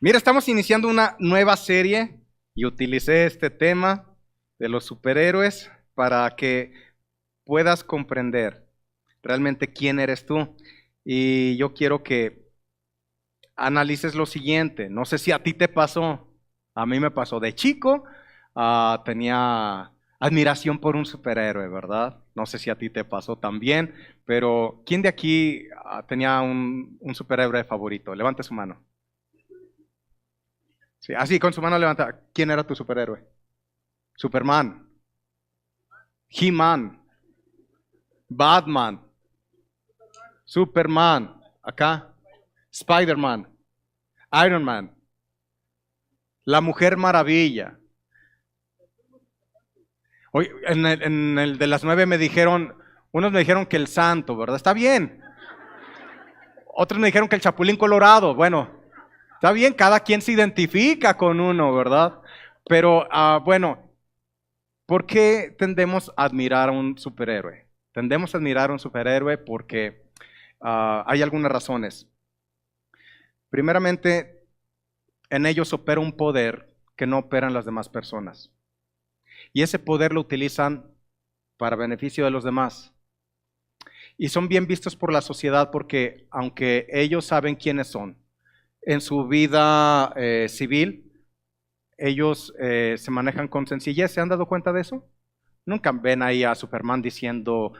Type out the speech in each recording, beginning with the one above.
Mira, estamos iniciando una nueva serie y utilicé este tema de los superhéroes para que puedas comprender realmente quién eres tú. Y yo quiero que analices lo siguiente. No sé si a ti te pasó, a mí me pasó de chico, tenía admiración por un superhéroe, ¿verdad? No sé si a ti te pasó también, pero ¿quién de aquí tenía un superhéroe favorito? Levante su mano. Sí, así, con su mano levanta. ¿Quién era tu superhéroe? Superman, He-Man, Batman, Superman, acá, Spider-Man, Iron Man, la Mujer Maravilla. Hoy, en el de las 9 me dijeron, unos me dijeron que el Santo, ¿verdad? Está bien. Otros me dijeron que el Chapulín Colorado. Bueno, está bien, cada quien se identifica con uno, ¿verdad? Pero bueno, ¿por qué tendemos a admirar a un superhéroe? Tendemos a admirar a un superhéroe porque hay algunas razones. Primeramente, en ellos opera un poder que no operan las demás personas. Y ese poder lo utilizan para beneficio de los demás. Y son bien vistos por la sociedad porque aunque ellos saben quiénes son, en su vida civil, ellos se manejan con sencillez. ¿Se han dado cuenta de eso? Nunca ven ahí a Superman diciendo,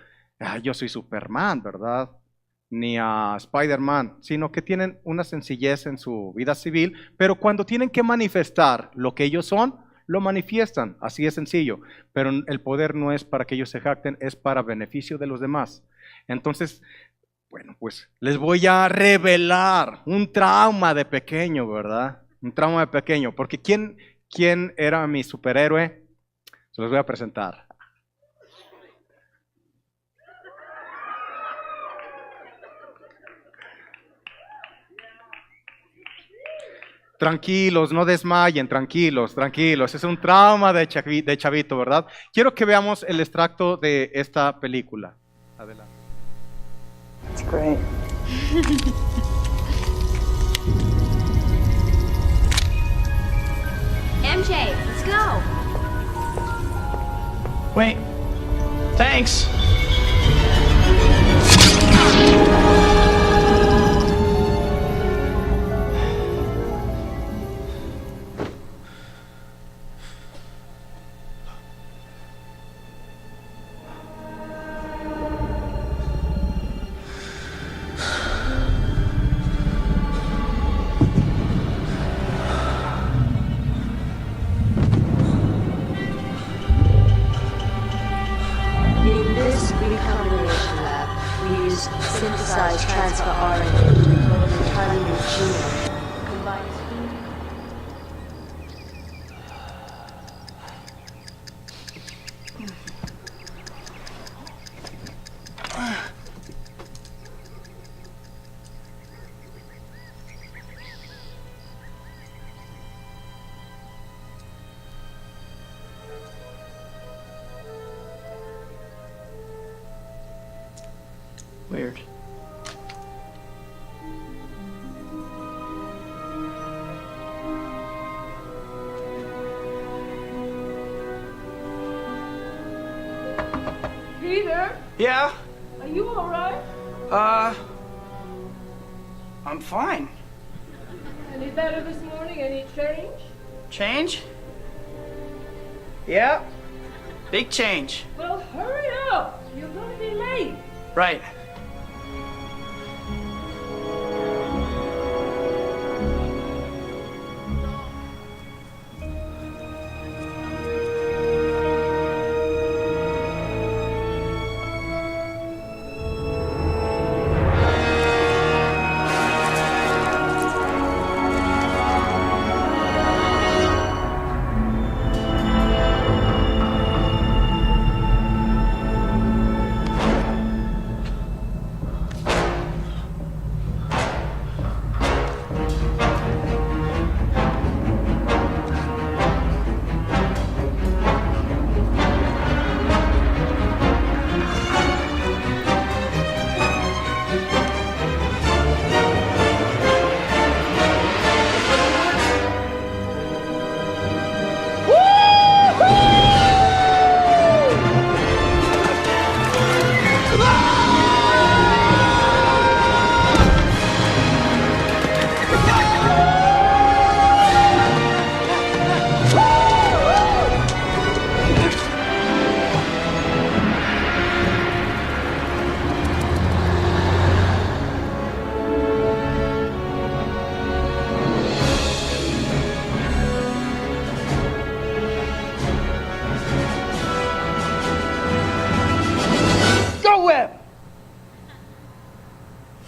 yo soy Superman, ¿verdad? Ni a Spider-Man, sino que tienen una sencillez en su vida civil, pero cuando tienen que manifestar lo que ellos son, lo manifiestan, así de sencillo. Pero el poder no es para que ellos se jacten, es para beneficio de los demás. Entonces, bueno, pues les voy a revelar un trauma de pequeño, ¿verdad? Un trauma de pequeño, porque ¿quién era mi superhéroe? Se los voy a presentar. Tranquilos, no desmayen, tranquilos, tranquilos. Es un trauma de chavito, ¿verdad? Quiero que veamos el extracto de esta película. Adelante. That's great. MJ, let's go. Wait. Thanks. In this recombination lab, we use synthesized transfer RNA to encode an entirely new genome. Combines Weird. Peter, Yeah? are you all right? I'm fine. Any better this morning? Any change? Change? Yeah. Big change. Well, hurry up. You're going to be late. Right.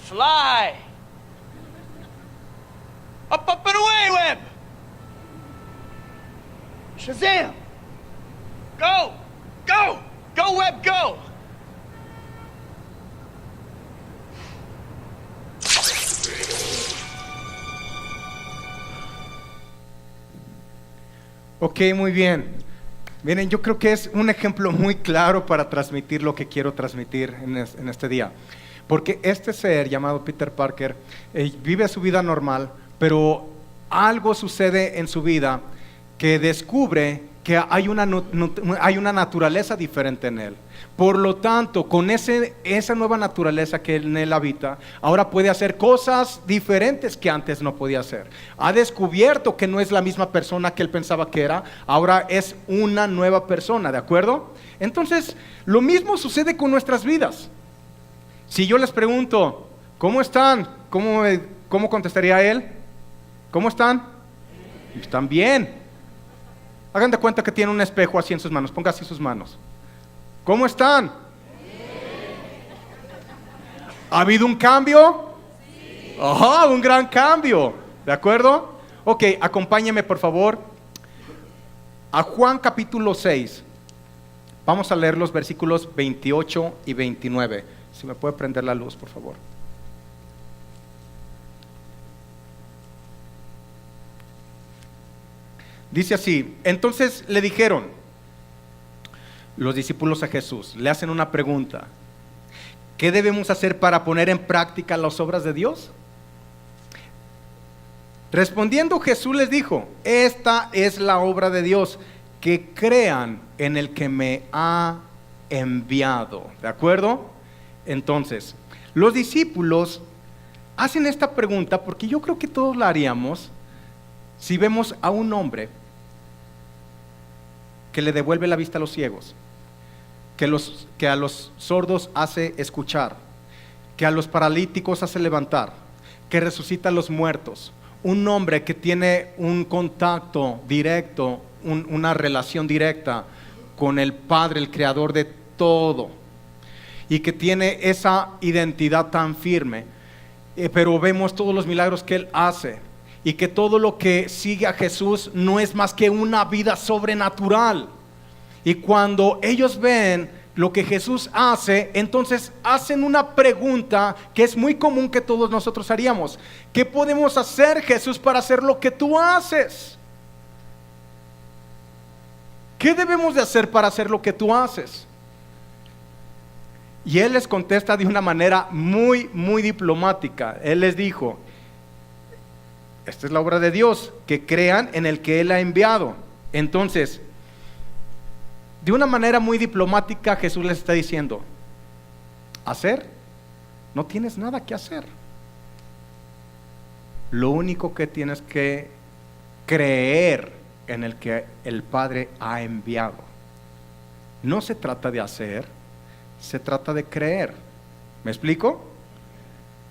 Fly. Up, up, and away, Webb. Shazam. Go. Go. Go, Webb, go. Ok, muy bien. Miren, yo creo que es un ejemplo muy claro para transmitir lo que quiero transmitir en este día. Porque este ser llamado Peter Parker vive su vida normal, pero algo sucede en su vida que descubre que hay una naturaleza diferente en él. Por lo tanto, con esa nueva naturaleza que en él habita, ahora puede hacer cosas diferentes que antes no podía hacer. Ha descubierto que no es la misma persona que él pensaba que era, ahora es una nueva persona, ¿de acuerdo? Entonces, lo mismo sucede con nuestras vidas. Si yo les pregunto, ¿cómo están? ¿Cómo contestaría él? ¿Cómo están? Están bien. Hagan de cuenta que tienen un espejo así en sus manos. Ponga así sus manos. ¿Cómo están? ¿Ha habido un cambio? Sí. ¡Ajá! Un gran cambio. ¿De acuerdo? Ok, acompáñeme por favor a Juan capítulo 6. Vamos a leer los versículos 28 y 29. Si me puede prender la luz, por favor. Dice así: entonces le dijeron los discípulos a Jesús, le hacen una pregunta: ¿qué debemos hacer para poner en práctica las obras de Dios? Respondiendo Jesús les dijo: esta es la obra de Dios, que crean en el que me ha enviado. ¿De acuerdo? Entonces, los discípulos hacen esta pregunta porque yo creo que todos la haríamos si vemos a un hombre que le devuelve la vista a los ciegos, que a los sordos hace escuchar, que a los paralíticos hace levantar, que resucita a los muertos. Un hombre que tiene un contacto directo, una relación directa con el Padre, el Creador de todo, y que tiene esa identidad tan firme, pero vemos todos los milagros que Él hace, y que todo lo que sigue a Jesús no es más que una vida sobrenatural. Y cuando ellos ven lo que Jesús hace, entonces hacen una pregunta que es muy común que todos nosotros haríamos: ¿qué podemos hacer, Jesús, para hacer lo que tú haces? ¿Qué debemos de hacer para hacer lo que tú haces? Y Él les contesta de una manera muy, muy diplomática. Él les dijo: esta es la obra de Dios, que crean en el que Él ha enviado. Entonces, de una manera muy diplomática, Jesús les está diciendo: hacer, no tienes nada que hacer. Lo único que tienes que creer en el que el Padre ha enviado. No se trata de hacer, se trata de creer. ¿Me explico?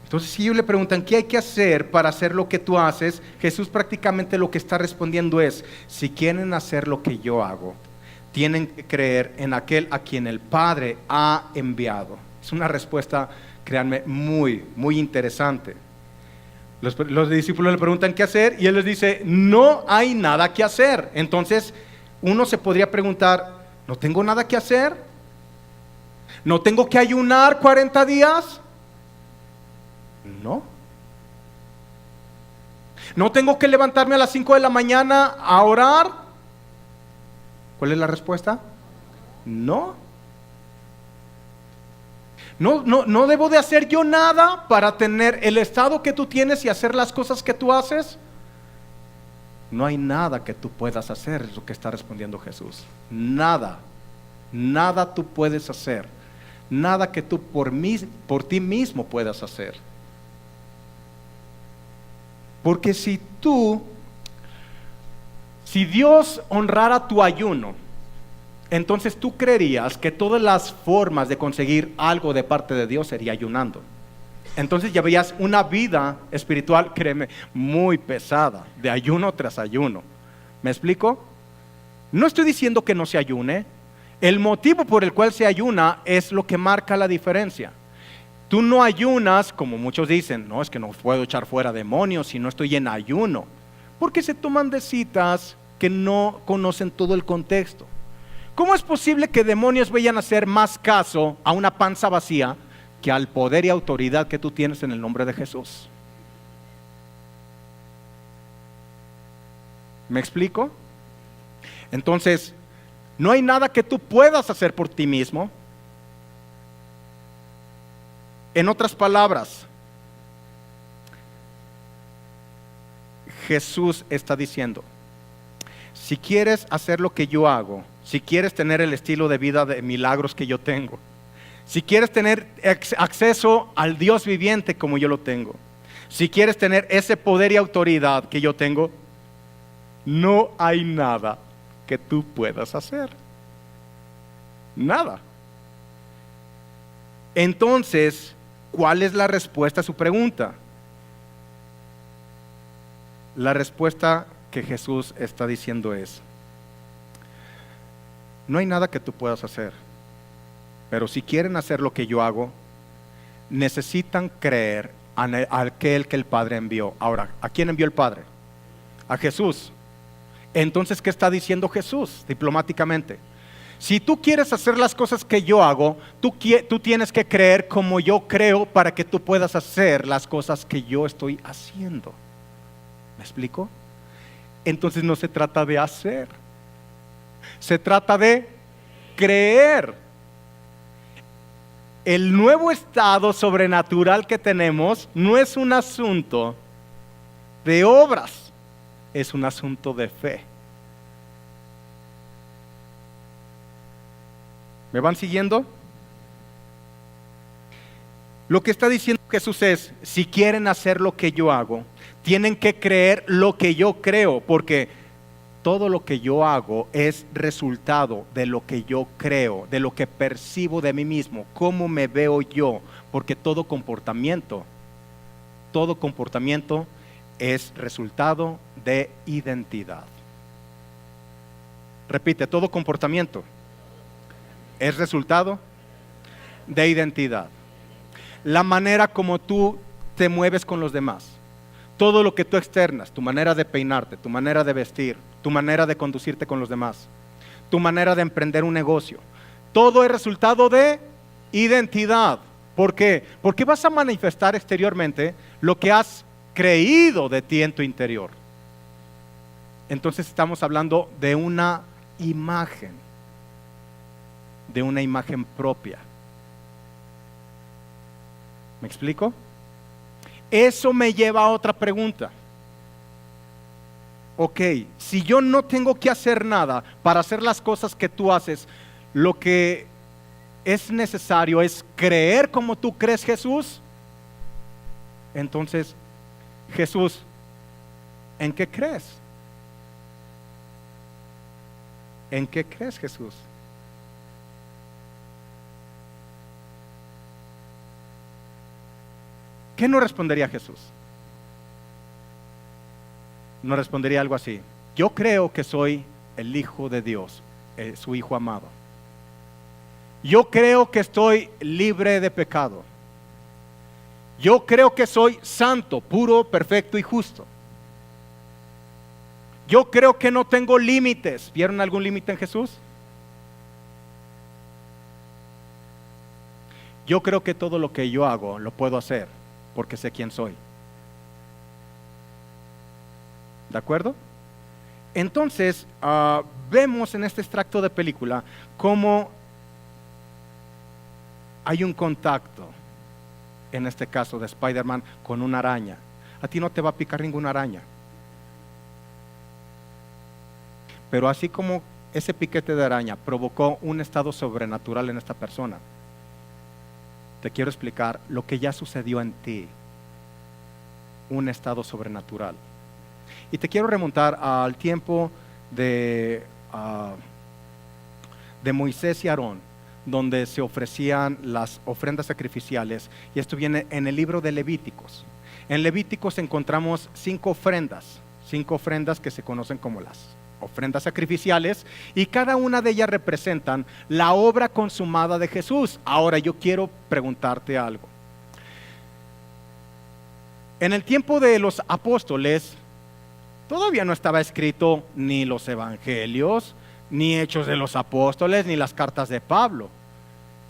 Entonces, si ellos le preguntan ¿qué hay que hacer para hacer lo que tú haces?, Jesús prácticamente lo que está respondiendo es: si quieren hacer lo que yo hago, tienen que creer en aquel a quien el Padre ha enviado. Es una respuesta, créanme, muy, muy interesante. Los discípulos le preguntan qué hacer y Él les dice: no hay nada que hacer. Entonces, uno se podría preguntar: ¿no tengo nada que hacer? ¿No tengo que ayunar 40 días? No. ¿No tengo que levantarme a las 5 de la mañana a orar? ¿Cuál es la respuesta? No. No debo de hacer yo nada para tener el estado que tú tienes y hacer las cosas que tú haces. No hay nada que tú puedas hacer, es lo que está respondiendo Jesús. Nada. Nada tú puedes hacer. Nada que tú por ti mismo puedas hacer. Porque si Dios honrara tu ayuno, entonces tú creerías que todas las formas de conseguir algo de parte de Dios sería ayunando. Entonces ya veías una vida espiritual, créeme, muy pesada, de ayuno tras ayuno. ¿Me explico? No estoy diciendo que no se ayune. El motivo por el cual se ayuna es lo que marca la diferencia. Tú no ayunas, como muchos dicen, no, es que no puedo echar fuera demonios si no estoy en ayuno, porque se toman de citas que no conocen todo el contexto. ¿Cómo es posible que demonios vayan a hacer más caso a una panza vacía que al poder y autoridad que tú tienes en el nombre de Jesús? ¿Me explico? Entonces, no hay nada que tú puedas hacer por ti mismo. En otras palabras, Jesús está diciendo, si quieres hacer lo que yo hago, si quieres tener el estilo de vida de milagros que yo tengo, si quieres tener acceso al Dios viviente como yo lo tengo, si quieres tener ese poder y autoridad que yo tengo, no hay nada que tú puedas hacer. Nada. Entonces, ¿cuál es la respuesta a su pregunta? La respuesta que Jesús está diciendo es, no hay nada que tú puedas hacer, pero si quieren hacer lo que yo hago, necesitan creer a aquel que el Padre envió. Ahora, ¿a quién envió el Padre? A Jesús. Entonces, ¿qué está diciendo Jesús diplomáticamente? Si tú quieres hacer las cosas que yo hago, tú tienes que creer como yo creo para que tú puedas hacer las cosas que yo estoy haciendo. ¿Me explico? Entonces no se trata de hacer, se trata de creer. El nuevo estado sobrenatural que tenemos no es un asunto de obras, es un asunto de fe. ¿Me van siguiendo? Lo que está diciendo Jesús es, si quieren hacer lo que yo hago, tienen que creer lo que yo creo, porque todo lo que yo hago es resultado de lo que yo creo, de lo que percibo de mí mismo, cómo me veo yo, porque todo comportamiento es resultado de identidad. Repite, todo comportamiento es resultado de identidad. La manera como tú te mueves con los demás, todo lo que tú externas, tu manera de peinarte, tu manera de vestir, tu manera de conducirte con los demás, tu manera de emprender un negocio, todo es resultado de identidad. ¿Por qué? Porque vas a manifestar exteriormente lo que has creído de ti en tu interior. Entonces estamos hablando de una imagen propia. ¿Me explico? Eso me lleva a otra pregunta. Ok, si yo no tengo que hacer nada para hacer las cosas que tú haces, lo que es necesario es creer como tú crees, Jesús. Entonces, Jesús, ¿en qué crees? ¿En qué crees, Jesús? ¿Qué no respondería Jesús? No respondería algo así: yo creo que soy el Hijo de Dios, su Hijo amado. Yo creo que estoy libre de pecado. Yo creo que soy santo, puro, perfecto y justo. Yo creo que no tengo límites. ¿Vieron algún límite en Jesús? Yo creo que todo lo que yo hago lo puedo hacer porque sé quién soy. ¿De acuerdo? Entonces, vemos en este extracto de película cómo hay un contacto, en este caso de Spider-Man, con una araña. A ti no te va a picar ninguna araña. Pero así como ese piquete de araña provocó un estado sobrenatural en esta persona, te quiero explicar lo que ya sucedió en ti, un estado sobrenatural. Y te quiero remontar al tiempo de Moisés y Aarón, donde se ofrecían las ofrendas sacrificiales, y esto viene en el libro de Levíticos. En Levíticos encontramos 5 ofrendas que se conocen como las ofrendas sacrificiales, y cada una de ellas representan la obra consumada de Jesús. Ahora yo quiero preguntarte algo. En el tiempo de los apóstoles, todavía no estaba escrito ni los evangelios, ni Hechos de los Apóstoles, ni las cartas de Pablo.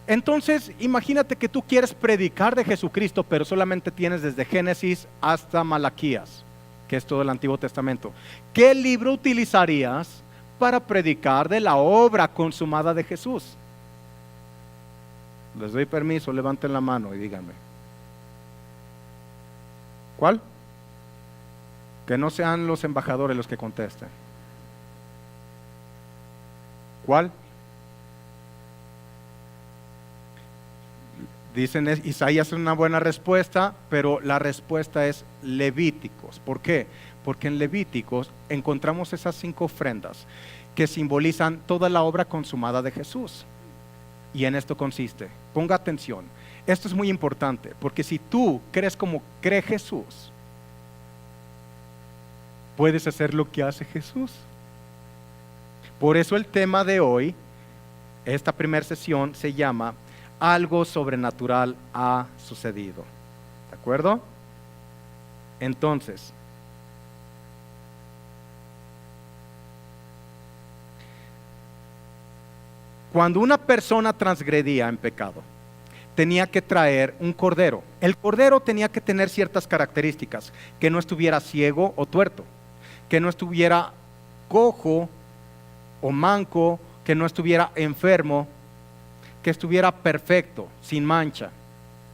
Entonces, imagínate que tú quieres predicar de Jesucristo, pero solamente tienes desde Génesis hasta Malaquías, que es todo el Antiguo Testamento. ¿Qué libro utilizarías para predicar de la obra consumada de Jesús? Les doy permiso, levanten la mano y díganme. ¿Cuál? Que no sean los embajadores los que contesten. ¿Cuál? Dicen Isaías es una buena respuesta, pero la respuesta es Levíticos. ¿Por qué? Porque en Levíticos encontramos esas 5 ofrendas que simbolizan toda la obra consumada de Jesús. Y en esto consiste. Ponga atención. Esto es muy importante, porque si tú crees como cree Jesús, puedes hacer lo que hace Jesús. Por eso el tema de hoy, esta primera sesión, se llama Algo sobrenatural ha sucedido. ¿De acuerdo? Entonces, cuando una persona transgredía en pecado, tenía que traer un cordero. El cordero tenía que tener ciertas características: que no estuviera ciego o tuerto, que no estuviera cojo o manco, que no estuviera enfermo, que estuviera perfecto, sin mancha.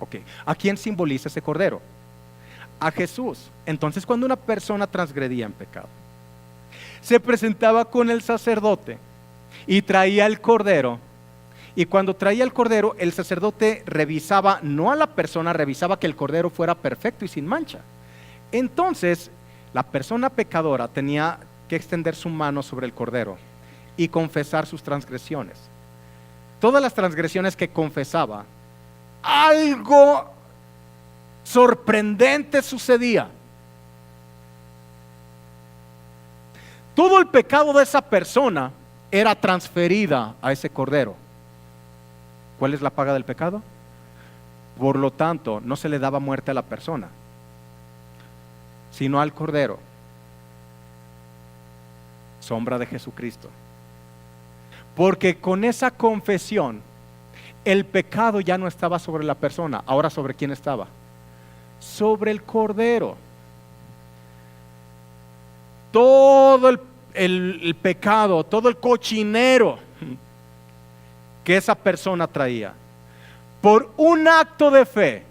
Ok, ¿a quién simboliza ese cordero? A Jesús. Entonces, cuando una persona transgredía en pecado, se presentaba con el sacerdote y traía el cordero. Y cuando traía el cordero, el sacerdote revisaba, no a la persona, revisaba que el cordero fuera perfecto y sin mancha. Entonces, la persona pecadora tenía que extender su mano sobre el cordero y confesar sus transgresiones. Todas las transgresiones que confesaba, algo sorprendente sucedía. Todo el pecado de esa persona era transferida a ese cordero. ¿Cuál es la paga del pecado? Por lo tanto, no se le daba muerte a la persona, sino al cordero, sombra de Jesucristo. Porque con esa confesión, el pecado ya no estaba sobre la persona. Ahora, ¿sobre quién estaba? Sobre el cordero. Todo el pecado, todo el cochinero que esa persona traía, por un acto de fe,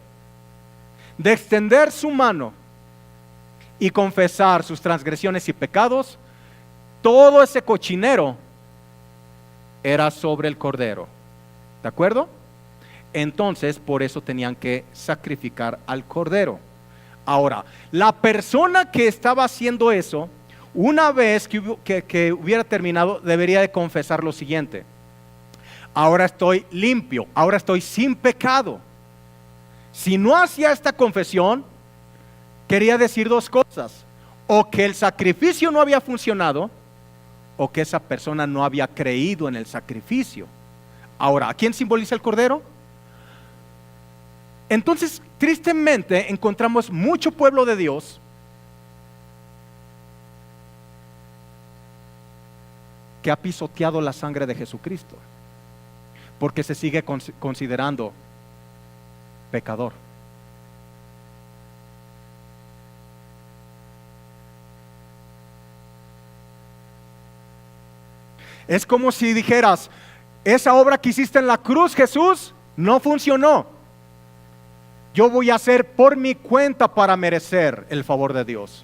de extender su mano y confesar sus transgresiones y pecados, todo ese cochinero era sobre el cordero. ¿De acuerdo? Entonces, por eso tenían que sacrificar al cordero. Ahora, la persona que estaba haciendo eso, una vez que hubiera terminado, debería de confesar lo siguiente: ahora estoy limpio, ahora estoy sin pecado. Si no hacía esta confesión, quería decir 2 cosas: o que el sacrificio no había funcionado, o que esa persona no había creído en el sacrificio. Ahora, ¿a quién simboliza el cordero? Entonces, tristemente, encontramos mucho pueblo de Dios que ha pisoteado la sangre de Jesucristo, porque se sigue considerando pecador. Es como si dijeras: esa obra que hiciste en la cruz, Jesús, no funcionó. Yo voy a hacer por mi cuenta para merecer el favor de Dios.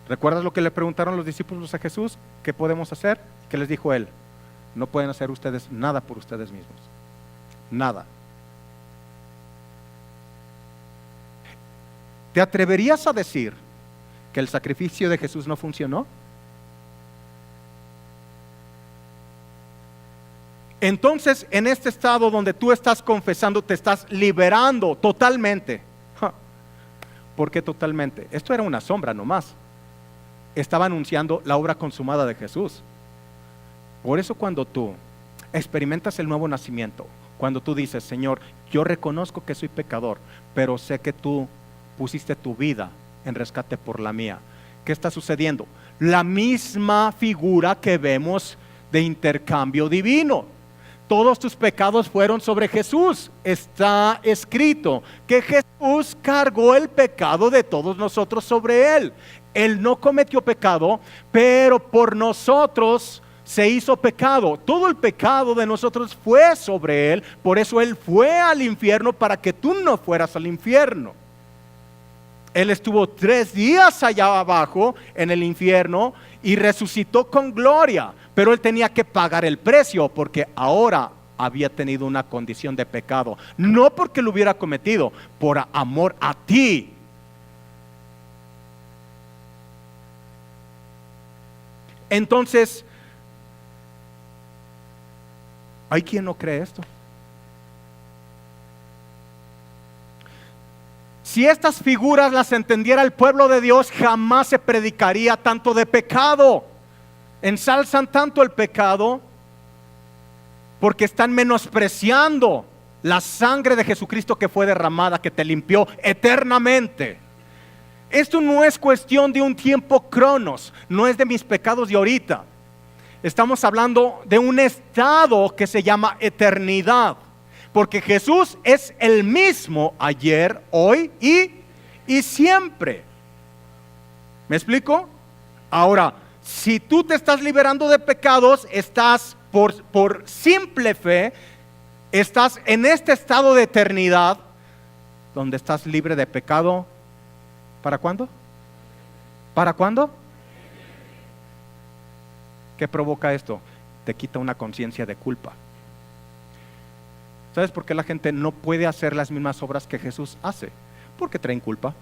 ¿Recuerdas lo que le preguntaron los discípulos a Jesús? ¿Qué podemos hacer? ¿Qué les dijo él? No pueden hacer ustedes nada por ustedes mismos. Nada. ¿Te atreverías a decir que el sacrificio de Jesús no funcionó? Entonces, en este estado donde tú estás confesando, te estás liberando totalmente. ¿Por qué totalmente? Esto era una sombra nomás. Estaba anunciando la obra consumada de Jesús. Por eso, cuando tú experimentas el nuevo nacimiento, cuando tú dices: Señor, yo reconozco que soy pecador, pero sé que tú pusiste tu vida en rescate por la mía. ¿Qué está sucediendo? La misma figura que vemos de intercambio divino. Todos tus pecados fueron sobre Jesús. Está escrito que Jesús cargó el pecado de todos nosotros sobre Él. Él no cometió pecado, pero por nosotros se hizo pecado. Todo el pecado de nosotros fue sobre Él. Por eso Él fue al infierno, para que tú no fueras al infierno. Él estuvo 3 días allá abajo en el infierno y resucitó con gloria. Pero Él tenía que pagar el precio, porque ahora había tenido una condición de pecado. No porque lo hubiera cometido, por amor a ti. Entonces, hay quien no cree esto. Si estas figuras las entendiera el pueblo de Dios, jamás se predicaría tanto de pecado. Ensalzan tanto el pecado porque están menospreciando la sangre de Jesucristo que fue derramada, que te limpió eternamente. Esto no es cuestión de un tiempo cronos, no es de mis pecados de ahorita. Estamos hablando de un estado que se llama eternidad. Porque Jesús es el mismo ayer, hoy y siempre. ¿Me explico? Ahora, si tú te estás liberando de pecados, estás por simple fe, estás en este estado de eternidad, donde estás libre de pecado. ¿Para cuándo? ¿Para cuándo? ¿Qué provoca esto? Te quita una conciencia de culpa. ¿Sabes por qué la gente no puede hacer las mismas obras que Jesús hace? Porque traen culpa.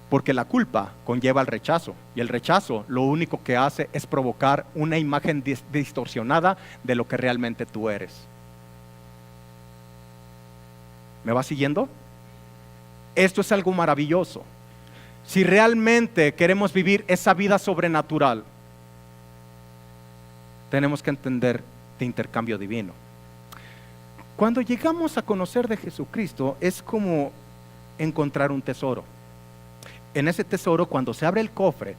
Porque la culpa conlleva el rechazo. Y el rechazo lo único que hace es provocar una imagen distorsionada de lo que realmente tú eres. ¿Me vas siguiendo? Esto es algo maravilloso. Si realmente queremos vivir esa vida sobrenatural, tenemos que entender de intercambio divino. Cuando llegamos a conocer de Jesucristo, es como encontrar un tesoro. En ese tesoro, cuando se abre el cofre,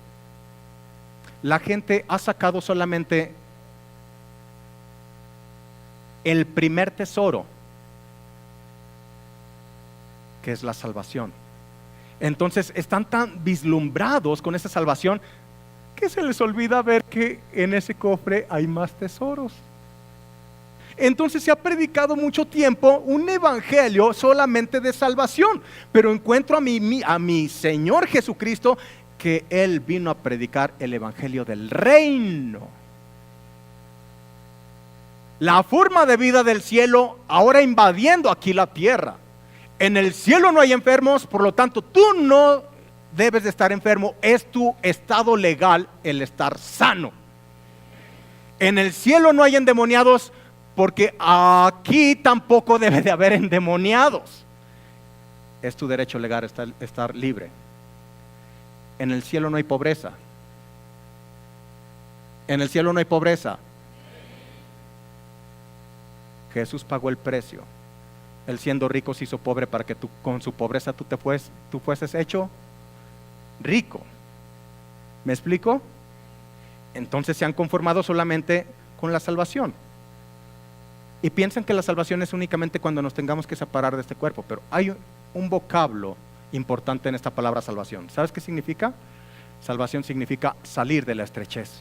la gente ha sacado solamente el primer tesoro, que es la salvación. Entonces están tan vislumbrados con esa salvación que se les olvida ver que en ese cofre hay más tesoros. Entonces se ha predicado mucho tiempo un evangelio solamente de salvación, pero encuentro a mi Señor Jesucristo, que Él vino a predicar el evangelio del reino. La forma de vida del cielo ahora invadiendo aquí la tierra. En el cielo no hay enfermos, por lo tanto tú no debes de estar enfermo, es tu estado legal el estar sano. En el cielo no hay endemoniados, porque aquí tampoco debe de haber endemoniados. Es tu derecho legal estar libre. En el cielo no hay pobreza. En el cielo no hay pobreza. Jesús pagó el precio. Él, siendo rico, se hizo pobre para que tú, con su pobreza tú fueses hecho rico. ¿Me explico? Entonces se han conformado solamente con la salvación. Y piensan que la salvación es únicamente cuando nos tengamos que separar de este cuerpo. Pero hay un vocablo importante en esta palabra salvación. ¿Sabes qué significa? Salvación significa salir de la estrechez.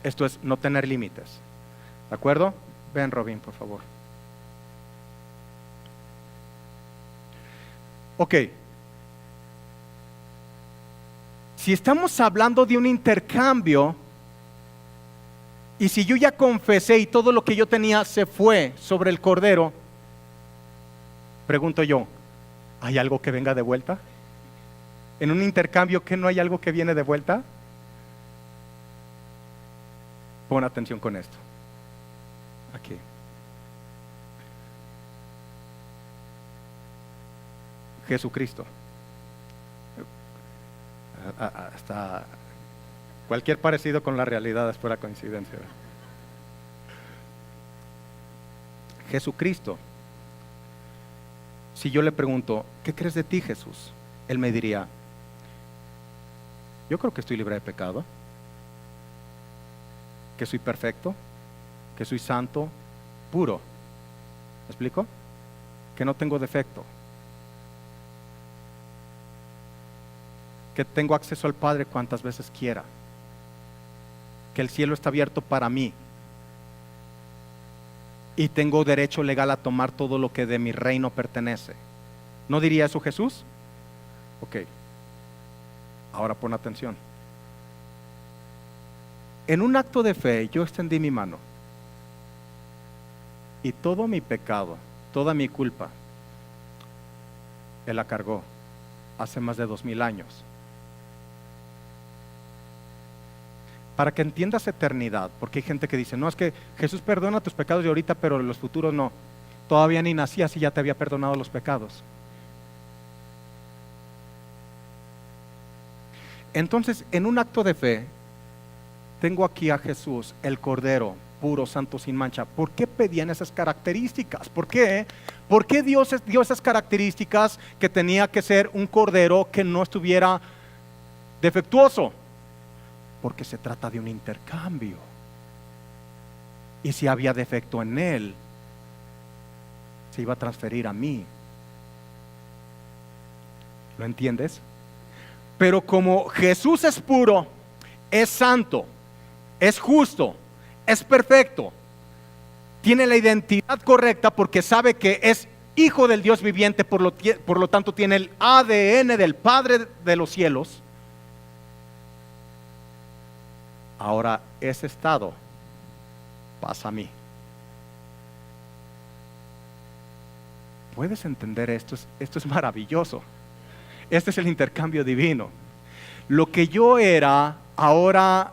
Esto es no tener límites. ¿De acuerdo? Ven, Robin, por favor. Ok. Si estamos hablando de un intercambio, y si yo ya confesé y todo lo que yo tenía se fue sobre el Cordero, pregunto yo, ¿hay algo que venga de vuelta? En un intercambio, ¿qué no hay algo que viene de vuelta? Pon atención con esto. Aquí. Jesucristo. Hasta cualquier parecido con la realidad es pura coincidencia. Jesucristo Si yo le pregunto, ¿qué crees de ti, Jesús? Él me diría, yo creo que estoy libre de pecado, que soy perfecto, que soy santo, puro. ¿Me explico? Que no tengo defecto, que tengo acceso al Padre cuantas veces quiera, que el cielo está abierto para mí y tengo derecho legal a tomar todo lo que de mi reino pertenece. ¿No diría eso Jesús? Ok, ahora pon atención. En un acto de fe yo extendí mi mano y todo mi pecado, toda mi culpa, Él la cargó hace más de 2000 años. Para que entiendas eternidad, porque hay gente que dice, no, es que Jesús perdona tus pecados de ahorita, pero los futuros no. Todavía ni nacías y ya te había perdonado los pecados. Entonces, en un acto de fe, tengo aquí a Jesús, el Cordero, puro, santo, sin mancha. ¿Por qué pedían esas características? ¿Por qué? ¿Por qué Dios dio esas características que tenía que ser un Cordero que no estuviera defectuoso? Porque se trata de un intercambio. Y si había defecto en Él, se iba a transferir a mí. ¿Lo entiendes? Pero como Jesús es puro, es santo, es justo, es perfecto, tiene la identidad correcta porque sabe que es hijo del Dios viviente, por lo tanto tiene el ADN del Padre de los cielos. Ahora ese estado pasa a mí. ¿Puedes entender esto? Esto es maravilloso. Este es el intercambio divino. Lo que yo era, ahora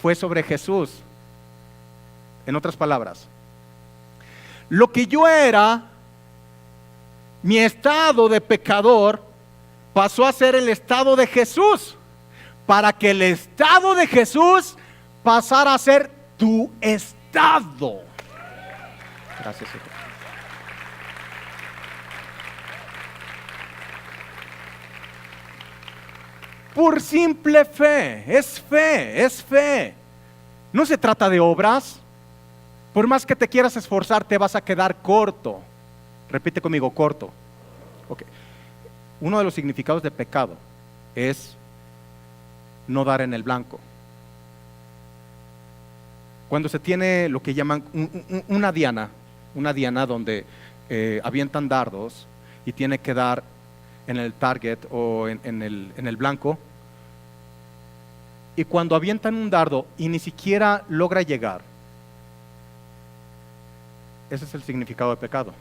fue sobre Jesús. En otras palabras, lo que yo era, mi estado de pecador, pasó a ser el estado de Jesús, para que el estado de Jesús pasara a ser tu estado. Gracias, hijo. Por simple fe, es fe, es fe. No se trata de obras. Por más que te quieras esforzar, te vas a quedar corto. Repite conmigo, corto. Okay. Uno de los significados de pecado es no dar en el blanco. Cuando se tiene lo que llaman una diana donde avientan dardos y tiene que dar en el target o en el blanco, y cuando avientan un dardo y ni siquiera logra llegar, ese es el significado de pecado.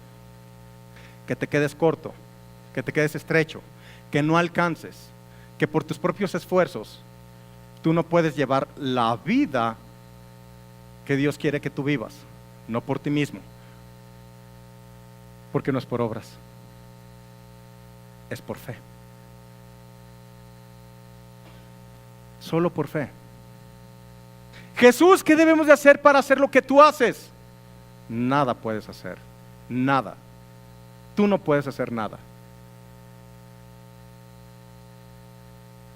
Que te quedes corto, que te quedes estrecho, que no alcances, que por tus propios esfuerzos tú no puedes llevar la vida que Dios quiere que tú vivas, no por ti mismo, porque no es por obras, es por fe. Solo por fe. Jesús, ¿qué debemos de hacer para hacer lo que tú haces? Nada puedes hacer, nada. Tú no puedes hacer nada.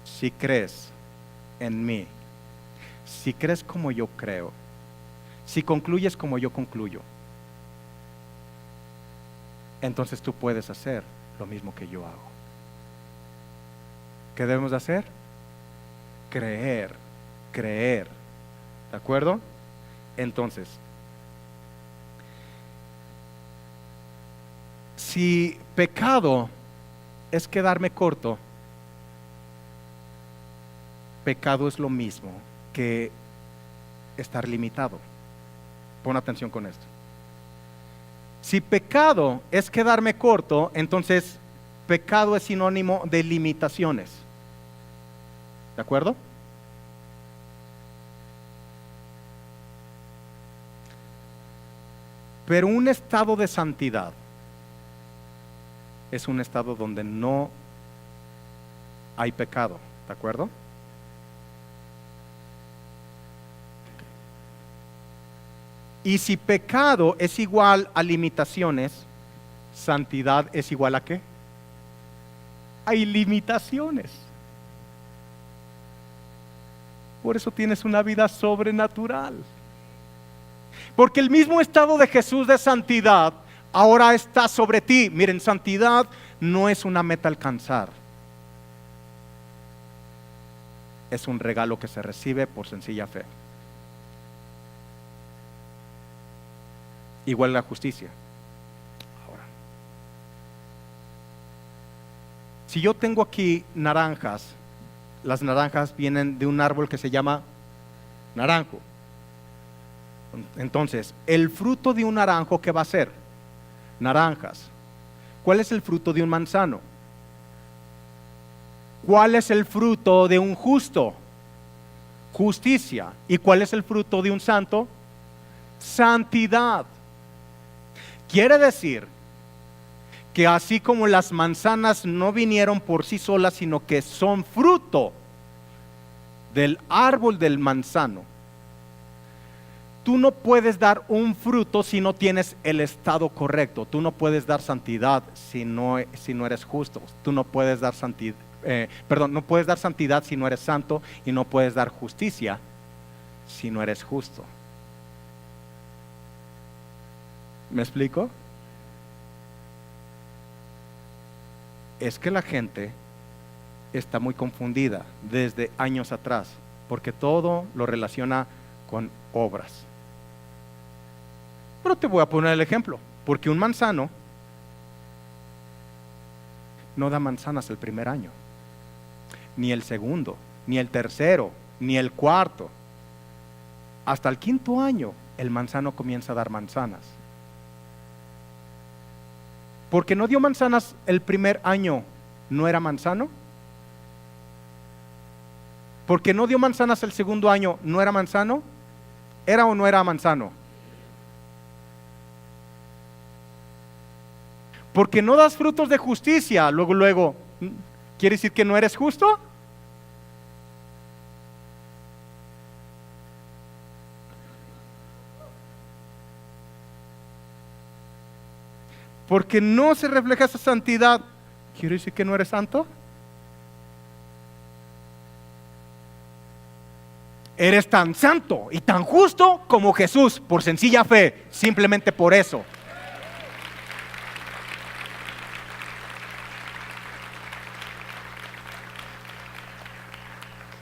Si crees en mí, si crees como yo creo, si concluyes como yo concluyo, entonces tú puedes hacer lo mismo que yo hago. ¿Qué debemos de hacer? Creer, creer. ¿De acuerdo? Entonces, si pecado es quedarme corto, pecado es lo mismo que estar limitado. Pon atención con esto. Si pecado es quedarme corto, entonces pecado es sinónimo de limitaciones. ¿De acuerdo? Pero un estado de santidad es un estado donde no hay pecado. ¿De acuerdo? Y si pecado es igual a limitaciones, santidad es igual a ¿qué? Hay limitaciones. Por eso tienes una vida sobrenatural. Porque el mismo estado de Jesús de santidad ahora está sobre ti. Miren, santidad no es una meta a alcanzar. Es un regalo que se recibe por sencilla fe. Igual la justicia. Ahora, si yo tengo aquí naranjas, las naranjas vienen de un árbol que se llama naranjo. Entonces, el fruto de un naranjo, ¿qué va a ser? Naranjas. ¿Cuál es el fruto de un manzano? ¿Cuál es el fruto de un justo? Justicia. ¿Y cuál es el fruto de un santo? Santidad. Quiere decir que así como las manzanas no vinieron por sí solas, sino que son fruto del árbol del manzano, tú no puedes dar un fruto si no tienes el estado correcto. Tú no puedes dar santidad si no eres justo. Tú no puedes dar santidad, no puedes dar santidad si no eres santo, y no puedes dar justicia si no eres justo. ¿Me explico? Es que la gente está muy confundida desde años atrás, porque todo lo relaciona con obras. Pero te voy a poner el ejemplo, porque un manzano no da manzanas el primer año, ni el segundo, ni el tercero, ni el cuarto. Hasta el quinto año el manzano comienza a dar manzanas. Porque no dio manzanas el primer año, ¿no era manzano? Porque no dio manzanas el segundo año, ¿no era manzano? ¿Era o no era manzano? Porque no das frutos de justicia, luego, ¿quiere decir que no eres justo? Porque no se refleja esa santidad, ¿quiere decir que no eres santo? Eres tan santo y tan justo como Jesús, por sencilla fe, simplemente por eso.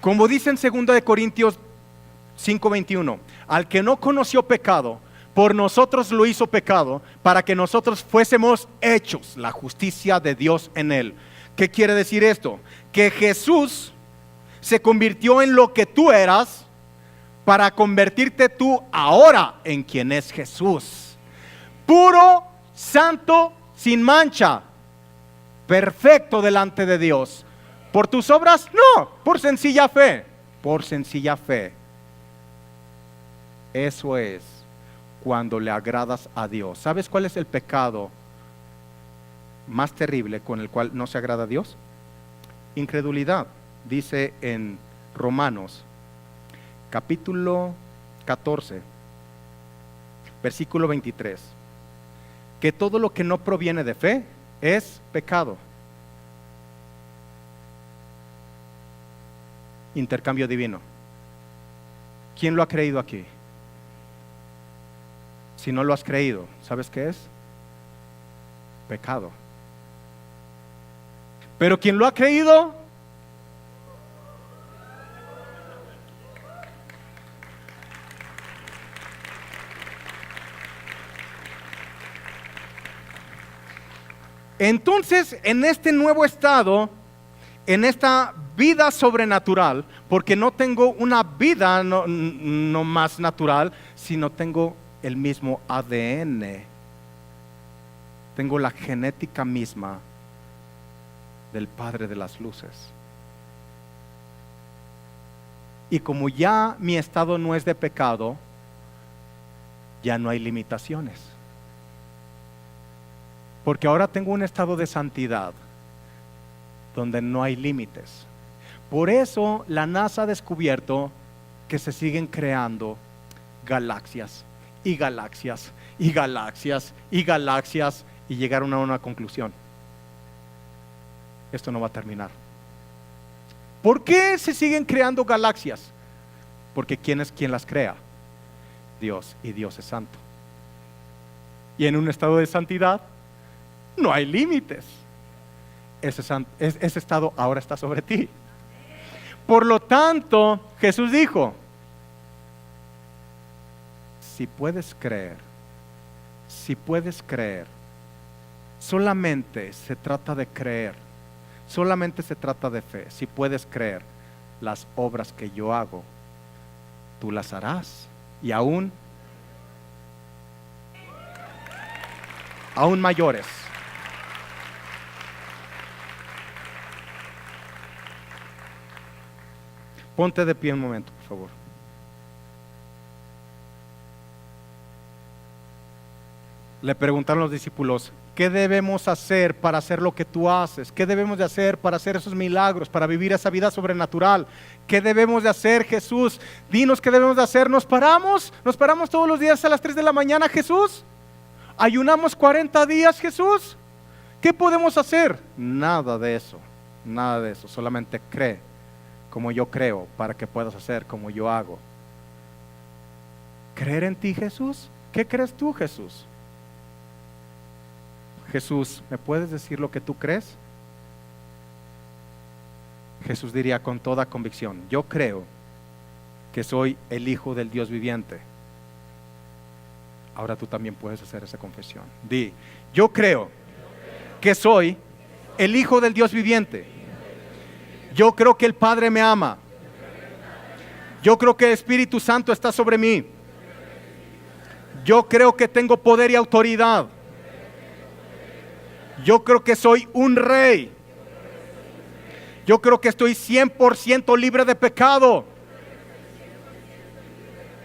Como dice en 2 Corintios 5:21, al que no conoció pecado, por nosotros lo hizo pecado, para que nosotros fuésemos hechos la justicia de Dios en él. ¿Qué quiere decir esto? Que Jesús se convirtió en lo que tú eras, para convertirte tú ahora en quien es Jesús. Puro, santo, sin mancha, perfecto delante de Dios. ¿Por tus obras? No, por sencilla fe. Por sencilla fe. Eso es cuando le agradas a Dios. ¿Sabes cuál es el pecado más terrible con el cual no se agrada a Dios? Incredulidad. Dice en Romanos capítulo 14 versículo 23 que todo lo que no proviene de fe es pecado. Intercambio divino. ¿Quién lo ha creído aquí? Si no lo has creído, ¿sabes qué es? Pecado. Pero quien lo ha creído, entonces en este nuevo estado, en esta vida sobrenatural, porque no tengo una vida no más natural, sino tengo el mismo ADN, tengo la genética misma del Padre de las luces. Y como ya mi estado no es de pecado, ya no hay limitaciones, porque ahora tengo un estado de santidad donde no hay límites. Por eso la NASA ha descubierto que se siguen creando galaxias y galaxias y galaxias y galaxias y llegaron a una conclusión: esto no va a terminar. ¿Por qué se siguen creando galaxias? Porque ¿quién es quien las crea? Dios, y Dios es santo. Y en un estado de santidad no hay límites. Ese estado ahora está sobre ti. Por lo tanto, Jesús dijo: si puedes creer, solamente se trata de creer, solamente se trata de fe. Si puedes creer, las obras que yo hago, tú las harás, y aún mayores. Ponte de pie un momento, por favor. Le preguntaron los discípulos: ¿qué debemos hacer para hacer lo que tú haces? ¿Qué debemos de hacer para hacer esos milagros, para vivir esa vida sobrenatural? ¿Qué debemos de hacer, Jesús? Dinos qué debemos de hacer. ¿Nos paramos todos los días a las 3 de la mañana, Jesús? ¿Ayunamos 40 días, Jesús? ¿Qué podemos hacer? Nada de eso, solamente cree como yo creo, para que puedas hacer como yo hago. ¿Creer en ti, Jesús? ¿Qué crees tú, Jesús? Jesús, ¿me puedes decir lo que tú crees? Jesús diría con toda convicción: yo creo que soy el Hijo del Dios viviente. Ahora tú también puedes hacer esa confesión. Di: yo creo que soy el Hijo del Dios viviente. Yo creo que el Padre me ama. Yo creo que el Espíritu Santo está sobre mí. Yo creo que tengo poder y autoridad. Yo creo que soy un rey. Yo creo que estoy 100% libre de pecado.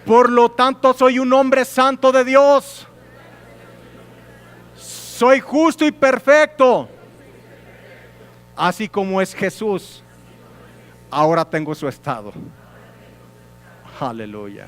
Por lo tanto, soy un hombre santo de Dios. Soy justo y perfecto. Así como es Jesús, ahora tengo su estado. Aleluya.